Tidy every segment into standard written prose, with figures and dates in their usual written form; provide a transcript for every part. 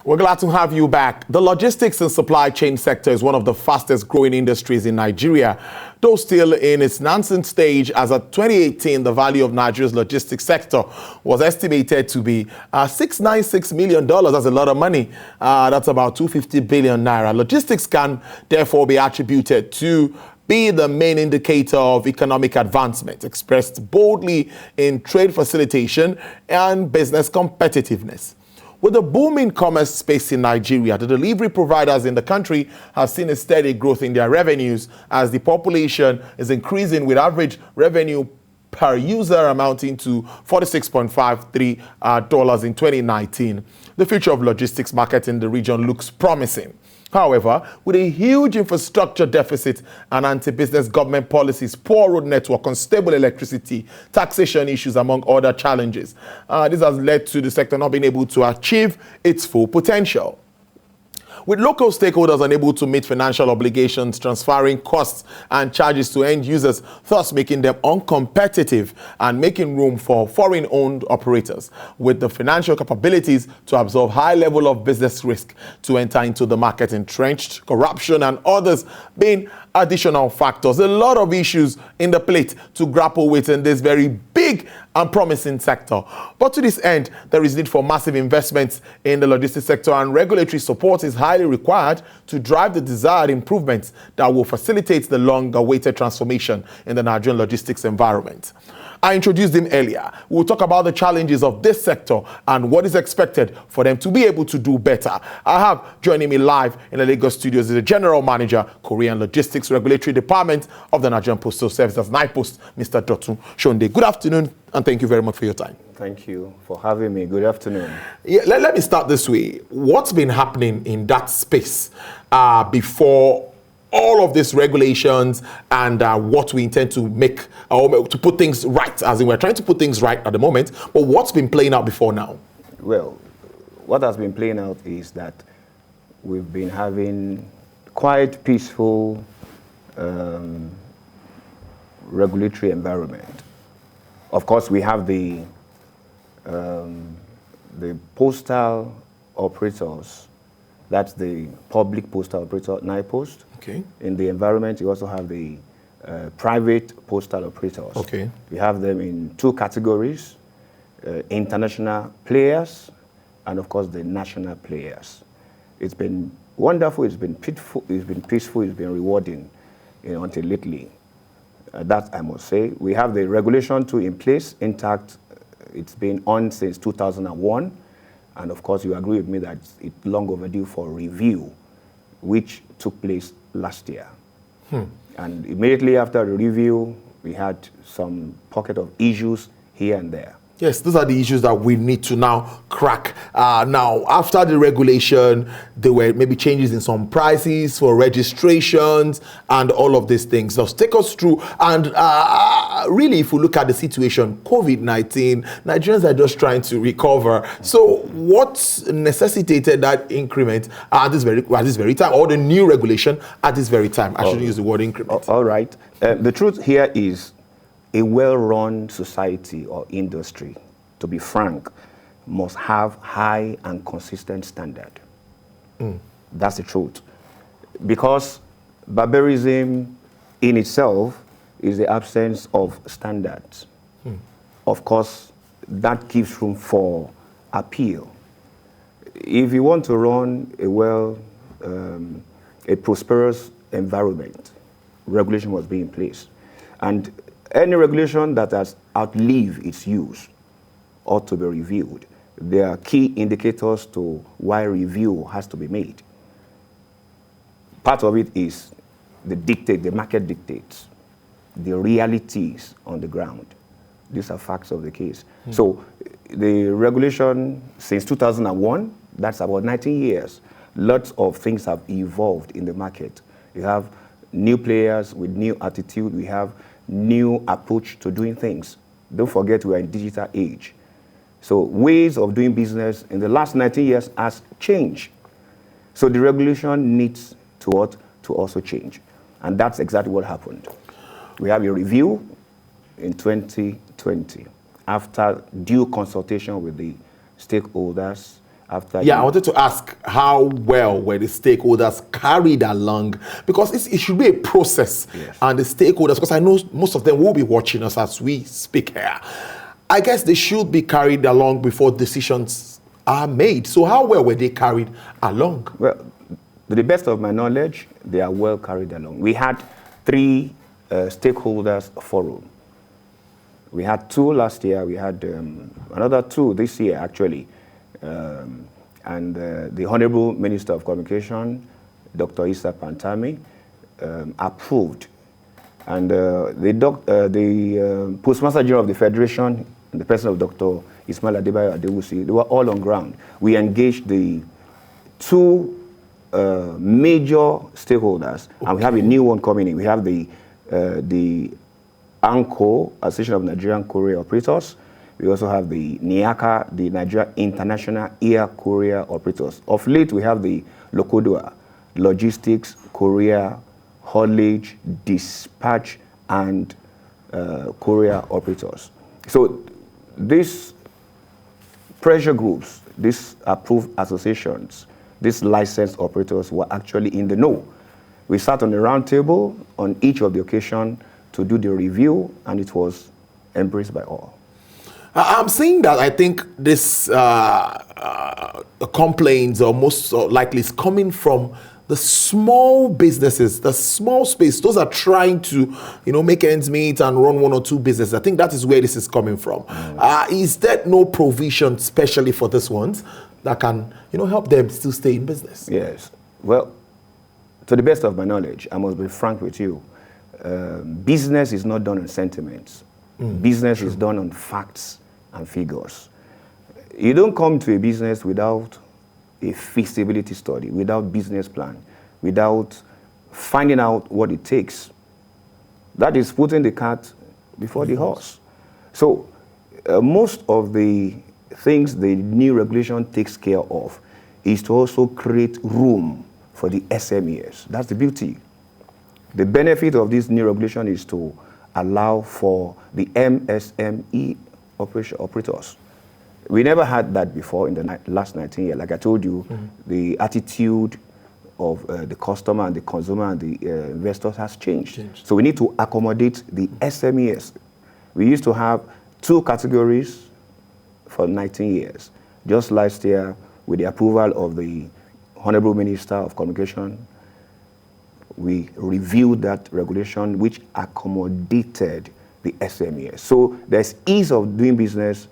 We're glad to have you back. The logistics and supply chain sector is one of the fastest growing industries in Nigeria, though still in its nascent stage. As of 2018, the value of Nigeria's logistics sector was estimated to be $696 million. That's a lot of money. That's about 250 billion naira. Logistics can therefore be attributed to be the main indicator of economic advancement, expressed boldly in trade facilitation and business competitiveness. With the booming commerce space in Nigeria, the delivery providers in the country have seen a steady growth in their revenues as the population is increasing, with average revenue per user amounting to $46.53 in 2019. The future of logistics market in the region looks promising. However, with a huge infrastructure deficit and anti-business government policies, poor road network, unstable electricity, taxation issues, among other challenges, this has led to the sector not being able to achieve its full potential. With local stakeholders unable to meet financial obligations, transferring costs and charges to end users, thus making them uncompetitive and making room for foreign-owned operators with the financial capabilities to absorb high level of business risk to enter into the market, entrenched, corruption and others being additional factors. A lot of issues in the plate to grapple with in this very big and promising sector. But to this end, there is need for massive investments in the logistics sector, and regulatory support is highly required to drive the desired improvements that will facilitate the long-awaited transformation in the Nigerian logistics environment. I introduced him earlier. We'll talk about the challenges of this sector and what is expected for them to be able to do better. I have joining me live in the Lagos studios is the General Manager, Courier and Logistics Regulatory Department of the Nigerian Postal Service, that's NIPOST, Mr. Dotun Shonde. Good afternoon, and thank you very much for your time. Thank you for having me. Good afternoon. Yeah, let me start this way. What's been happening in that space before all of these regulations and what we intend to make, to put things right, as in we're trying to put things right at the moment, but what's been playing out before now? Well, what has been playing out is that we've been having quite peaceful regulatory environment. Of course, we have the postal operators. That's the public postal operator, NIPOST. Okay. In the environment, you also have the private postal operators. Okay. We have them in two categories, international players and, of course, the national players. It's been wonderful, it's been peaceful, it's been rewarding until lately. That I must say. We have the regulation too in place, intact. It's been on since 2001. And of course, you agree with me that it's long overdue for review, which took place last year. And immediately after the review, we had some pocket of issues here and there. Yes, those are the issues that we need to now crack. Now, after the regulation, there were maybe changes in some prices for registrations and all of these things. So take us through. And really, if we look at the situation, COVID-19, Nigerians are just trying to recover. So what necessitated that increment at this very time, or the new regulation at this very time? I shouldn't use the word increment. All right. The truth here is, a well-run society or industry, to be frank, must have high and consistent standard. That's the truth. Because barbarism in itself is the absence of standards. Of course, that gives room for appeal. If you want to run a prosperous environment, regulation must be in place. And any regulation that has outlived its use ought to be reviewed. There are key indicators to why review has to be made. Part of it is the market dictates, the realities on the ground. These are facts of the case. So the regulation since 2001, that's about 19 years. Lots of things have evolved in the market. You have new players with new attitude. We have new approach to doing things. Don't forget, we are in digital age. So ways of doing business in the last 19 years has changed. So the regulation needs to also change. And that's exactly what happened. We have a review in 2020 after due consultation with the stakeholders after. Yeah, I wanted to ask how well were the stakeholders carried along, because it should be a process. Yes. And the stakeholders, because I know most of them will be watching us as we speak here. I guess they should be carried along before decisions are made. So how well were they carried along? Well, to the best of my knowledge, they are well carried along. We had 3 stakeholders forum. We had 2 last year. We had another 2 this year, actually. And the Honorable Minister of Communication, Dr. Issa Pantami, approved. And the Postmaster General of the Federation, in the person of Dr. Ismail Adebayo Adewusi, they were all on ground. We engaged the 2 major stakeholders, and we have a new one coming in. We have the ANCO, Association of Nigerian Courier Operators. We also have the NIACA, the Nigeria International Air Courier Operators. Of late, we have the LOCODOA, Logistics, Courier, Haulage, Dispatch, and Courier Operators. So these pressure groups, these approved associations, these licensed operators were actually in the know. We sat on a round table on each of the occasion to do the review, and it was embraced by all. I'm saying that I think this complaints, or most likely, is coming from the small businesses, the small space. Those are trying to, make ends meet and run 1 or 2 businesses. I think that is where this is coming from. Is there no provision, especially for these ones, that can, help them still stay in business? Yes. Well, to the best of my knowledge, I must be frank with you. Business is not done on sentiments. Business is done on facts and figures. You don't come to a business without a feasibility study, without business plan, without finding out what it takes. That is putting the cart before the horse. So most of the things the new regulation takes care of is to also create room for the SMEs. That's the beauty. The benefit of this new regulation is to allow for the MSME operators. We never had that before in the last 19 years. Like I told you, the attitude of the customer and the consumer and the investors has changed. So we need to accommodate the SMEs. We used to have 2 categories for 19 years. Just last year, with the approval of the Honorable Minister of Communication, we reviewed that regulation which accommodated the SMEs. So there's ease of doing business.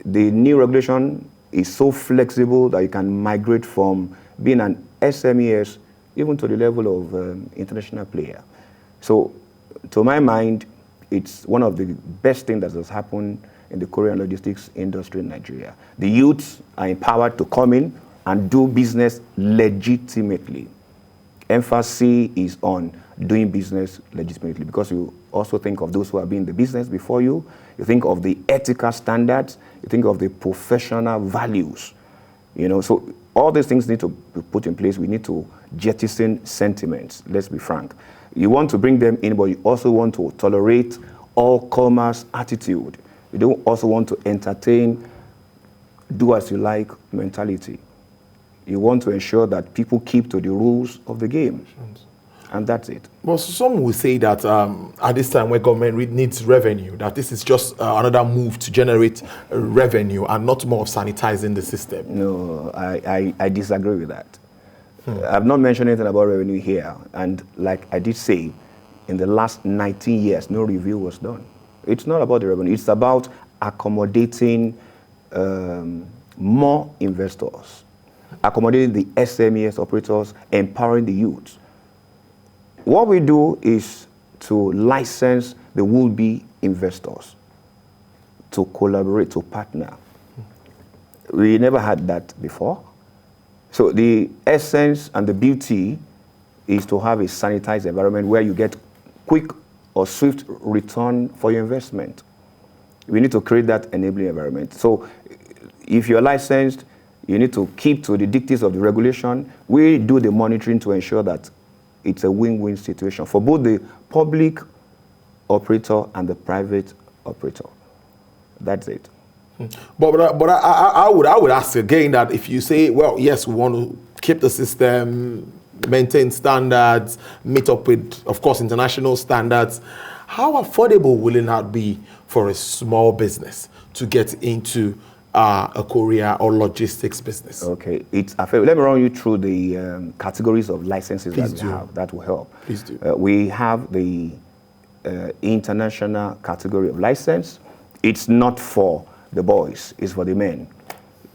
The new regulation is so flexible that you can migrate from being an SMEs even to the level of international player. So to my mind, it's one of the best things that has happened in the courier and logistics industry in Nigeria. The youths are empowered to come in and do business legitimately. Emphasis is on doing business legitimately, because you also think of those who have been in the business before you. You think of the ethical standards. You think of the professional values. So all these things need to be put in place. We need to jettison sentiments. Let's be frank. You want to bring them in, but you also want to tolerate all-comers attitude. You don't also want to entertain do as you like mentality. You want to ensure that people keep to the rules of the game. And that's it. Well, some will say that at this time where government needs revenue, that this is just another move to generate revenue and not more of sanitizing the system. No, I disagree with that. I've not mentioned anything about revenue here. And like I did say, in the last 19 years, no review was done. It's not about the revenue. It's about accommodating more investors, accommodating the SMEs operators, empowering the youth. What we do is to license the would-be investors to collaborate, to partner. We never had that before. So the essence and the beauty is to have a sanitized environment where you get quick or swift return for your investment. We need to create that enabling environment. So if you're licensed, you need to keep to the dictates of the regulation. We do the monitoring to ensure that it's a win-win situation for both the public operator and the private operator. That's it. But I would ask again that if you say, well, yes, we want to keep the system, maintain standards, meet up with, of course, international standards, how affordable will it not be for a small business to get into a courier or logistics business? Okay, it's affordable. Let me run you through the categories of licenses Please that we do. have. That will help. Please do. We have the international category of license. It's not for the boys, it's for the men.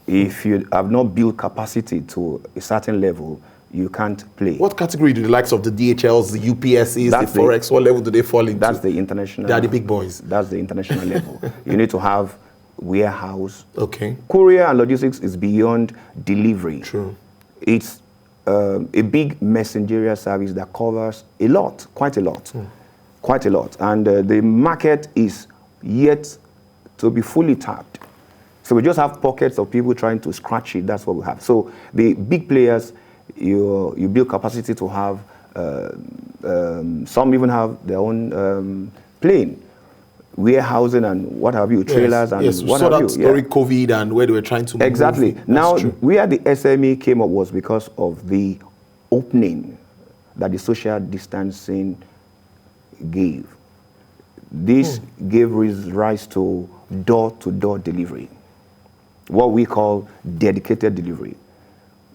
If you have not built capacity to a certain level, you can't play. What category do the likes of the DHLs, the UPSs, That's the Forex, what level do they fall into? That's the international. They are the big boys. That's the international level. You need to have warehouse. Okay. Courier and logistics is beyond delivery. True. It's a big messengerial service that covers a lot, quite a lot. Quite a lot. And the market is yet to be fully tapped. So we just have pockets of people trying to scratch it. That's what we have. So the big players, you build capacity to have, some even have their own plane, warehousing and what have you, trailers and yes, what so have you. that during COVID and where they were trying to move. Exactly. That's Now, true. where the SME came up was because of the opening that the social distancing gave. This gave rise to door-to-door delivery, what we call dedicated delivery.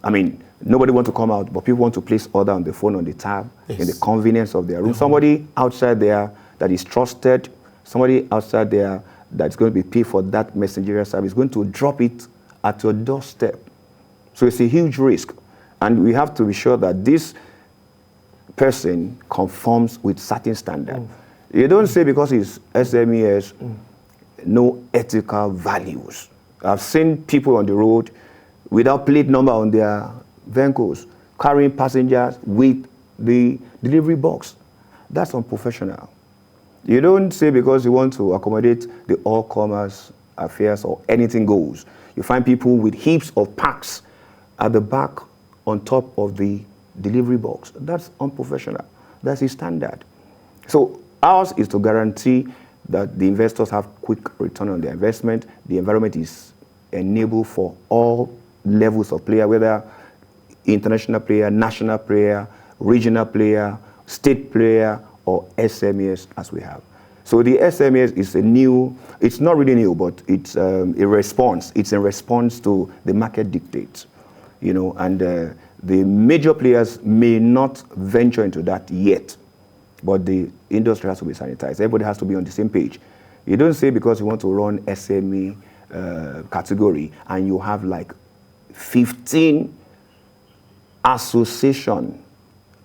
I mean, nobody wants to come out, but people want to place order on the phone, on the tab, in the convenience of their room. Somebody outside there that is trusted, somebody outside there that's going to be paid for that messengerial service, is going to drop it at your doorstep. So it's a huge risk. And we have to be sure that this person conforms with certain standards. You don't say because it's SMEs, no ethical values. I've seen people on the road without plate number on their vehicles, carrying passengers with the delivery box. That's unprofessional. You don't say because you want to accommodate the all-commerce affairs or anything goes. You find people with heaps of packs at the back on top of the delivery box. That's unprofessional. That's a standard. So ours is to guarantee that the investors have quick return on their investment. The environment is enabled for all levels of player, whether international player, national player, regional player, state player, or SMEs as we have. So the SMEs is a new, it's not really new, but it's a response. It's a response to the market dictates, you know, and the major players may not venture into that yet, but the industry has to be sanitized. Everybody has to be on the same page. You don't say because you want to run SME category and you have like 15 association.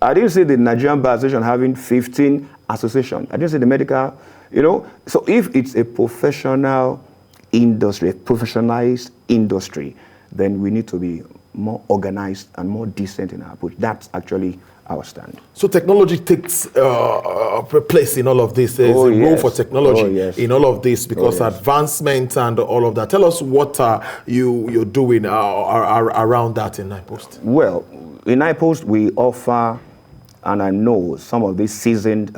I didn't say the Nigerian Bar Association having 15 association. I didn't say the medical, you know. So if it's a professional industry, a professionalized industry, then we need to be more organized and more decent in our approach. That's actually our stand. So technology takes place in all of this. There's a role for technology in all of this because advancement and all of that. Tell us what you're doing around that in NIPOST. Well, in NIPOST, we offer, and I know some of these seasoned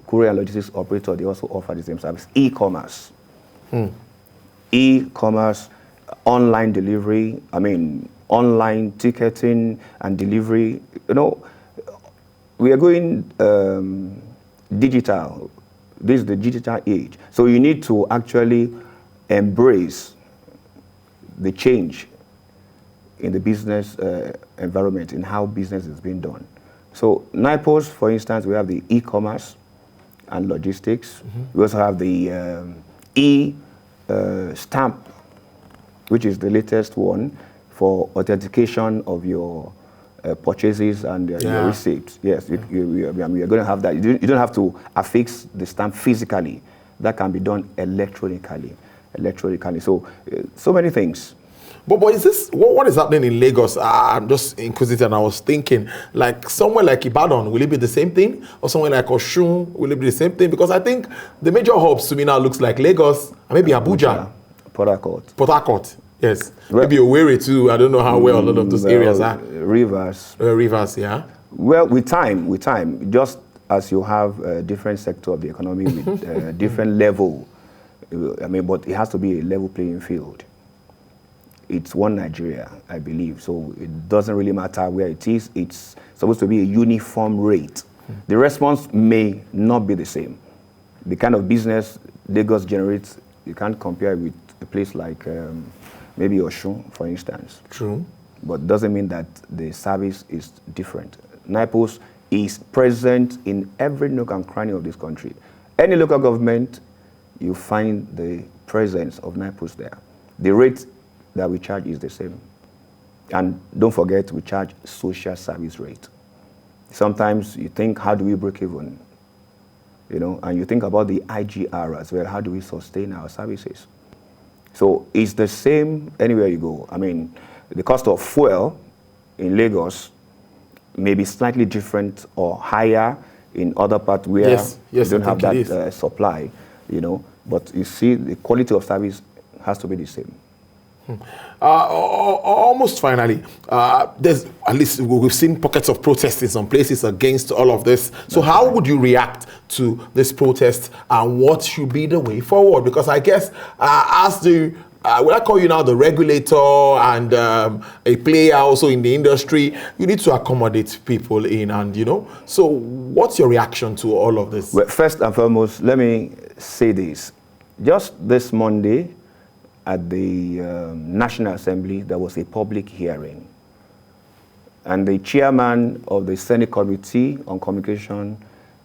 courier and logistics operators, they also offer the same service, e-commerce. E-commerce, online delivery, I mean, online ticketing and delivery. You know, we are going digital. This is the digital age. So you need to actually embrace the change in the business environment, in how business is being done. So NIPOST, for instance, we have the e-commerce and logistics. We also have the e-stamp, which is the latest one for authentication of your purchases and your receipts. Yes, we are going to have that. You don't have to affix the stamp physically. That can be done electronically. So, so many things. But is this, what is happening in Lagos? I'm just inquisitive and I was thinking, like somewhere like Ibadan, will it be the same thing? Or somewhere like Oshun, will it be the same thing? Because I think the major hubs to me now looks like Lagos, and maybe Abuja. Port Harcourt. Port Harcourt, yes. Well, maybe Owerri too. I don't know how well a lot of those areas are. Rivers. Rivers, yeah. Well, with time, just as you have a different sector of the economy with different level, I mean, but it has to be a level playing field. It's one Nigeria, I believe, so it doesn't really matter where it is. It's supposed to be a uniform rate. The response may not be the same. The kind of business Lagos generates, you can't compare with a place like maybe Osun, for instance. True. But doesn't mean that the service is different. NIPOST is present in every nook and cranny of this country. Any local government, you find the presence of NIPOST there. The rate that we charge is the same. And don't forget, we charge social service rate. Sometimes you think, how do we break even? You know, and you think about the IGR as well. How do we sustain our services? So it's the same anywhere you go. I mean, the cost of fuel in Lagos may be slightly different or higher in other parts where you don't have that supply, you know. But you see, the quality of service has to be the same. Almost finally, there's at least we've seen pockets of protests in some places against all of this. So how would you react to this protest, and what should be the way forward? Because I guess as the will I call you now the regulator and a player also in the industry, you need to accommodate people in, and you know. So what's your reaction to all of this? Well, first and foremost, let me say this. Just this Monday, at the National Assembly, there was a public hearing. And the chairman of the Senate Committee on Communication,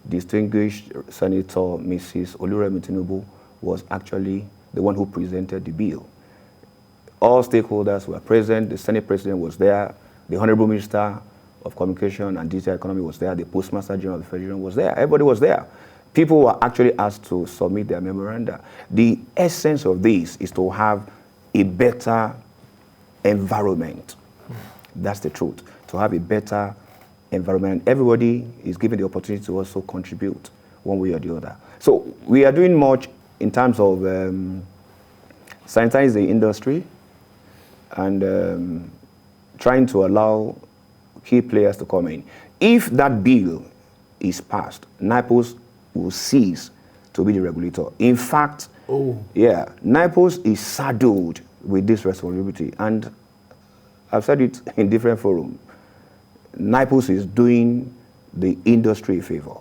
distinguished Senator Mrs. Oluremi Tinubu, was actually the one who presented the bill. All stakeholders were present. The Senate President was there. The Honorable Minister of Communication and Digital Economy was there. The Postmaster General of the Federation was there. Everybody was there. People were actually asked to submit their memoranda. The essence of this is to have a better environment. That's the truth. To have a better environment. Everybody is given the opportunity to also contribute one way or the other. So we are doing much in terms of sanitizing the industry and trying to allow key players to come in. If that bill is passed, NIPOST will cease to be the regulator. In fact, NIPOST is saddled with this responsibility. And I've said it in different forums. NIPOST is doing the industry a favor.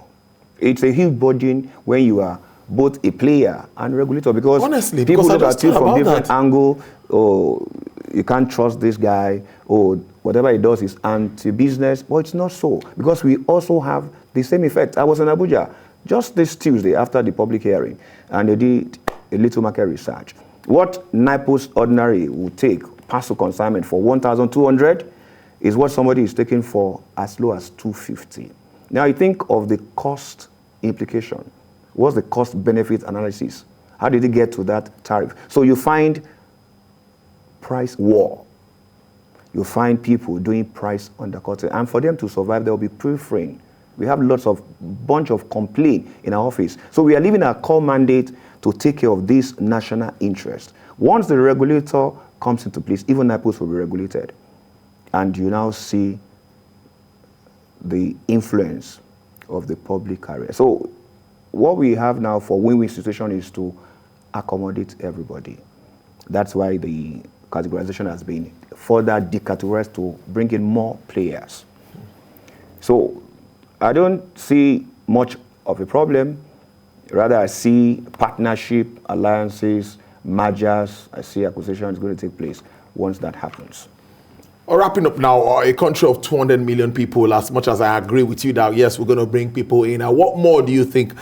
It's a huge burden when you are both a player and regulator, because honestly, people look at you from different that. angle. Oh, you can't trust this guy, or whatever he does is anti-business. But it's not so, because we also have the same effect. I was in Abuja just this Tuesday after the public hearing, and they did a little market research. What NIPOST ordinary would take parcel consignment for 1,200 is what somebody is taking for as low as 250. Now you think of the cost implication. What's the cost-benefit analysis? How did it get to that tariff? So you find price war. You find people doing price undercutting. And for them to survive, there will be pre-frame. We have lots of bunch of complaints in our office. So we are leaving our core mandate to take care of this national interest. Once the regulator comes into place, even NIPOST will be regulated. And you now see the influence of the public carrier. So what we have now for win-win situation is to accommodate everybody. That's why the categorization has been further decategorized to bring in more players. So I don't see much of a problem. Rather, I see partnership, alliances, mergers. I see acquisition is going to take place once that happens. Wrapping up now, a country of 200 million people, as much as I agree with you that, yes, we're going to bring people in. What more do you think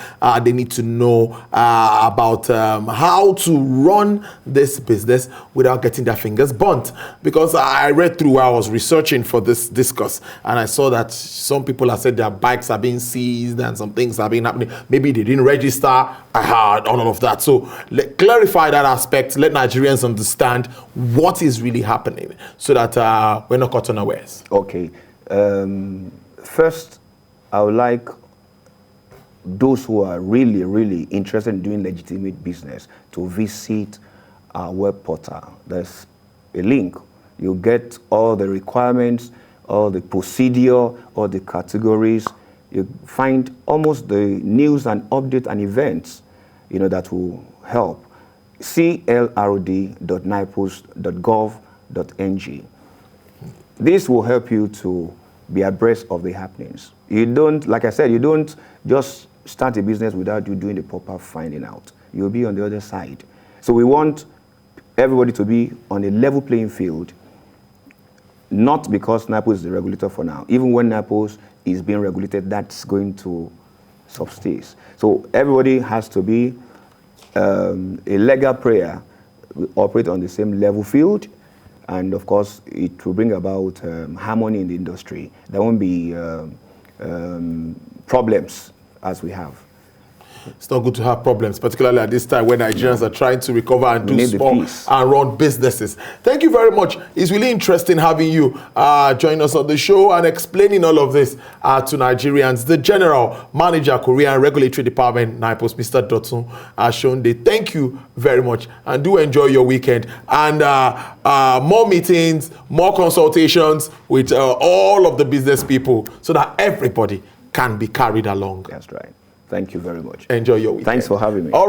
they need to know about how to run this business without getting their fingers burnt? Because I read through, I was researching for this discourse, and I saw that some people have said their bikes are being seized and some things are being happening. Maybe they didn't register. I heard all of that. So clarify that aspect. Let Nigerians understand what is really happening so that we're not caught unawares. Okay. First, I would like those who are really, really interested in doing legitimate business to visit our web portal. There's a link. You get all the requirements, all the procedure, all the categories. You find almost the news and updates and events, that will help. clrd.nipost.gov.ng. This will help you to be abreast of the happenings. You don't, like I said, you don't just start a business without you doing the proper finding out. You'll be on the other side. So we want everybody to be on a level playing field, not because NIPOST is the regulator for now. Even when NIPOST is being regulated, that's going to subsist. So everybody has to be a legal player, operate on the same level field, and of course, it will bring about harmony in the industry. There won't be problems as we have. It's not good to have problems, particularly at this time when Nigerians are trying to recover and do small and run businesses. Thank you very much. It's really interesting having you join us on the show and explaining all of this to Nigerians. The General Manager, Courier and Regulatory Department, NIPOST, Mr. Dotun Shonde. Thank you very much, and do enjoy your weekend. And more meetings, more consultations with all of the business people so that everybody can be carried along. That's right. Thank you very much. Enjoy your weekend. Thanks for having me. All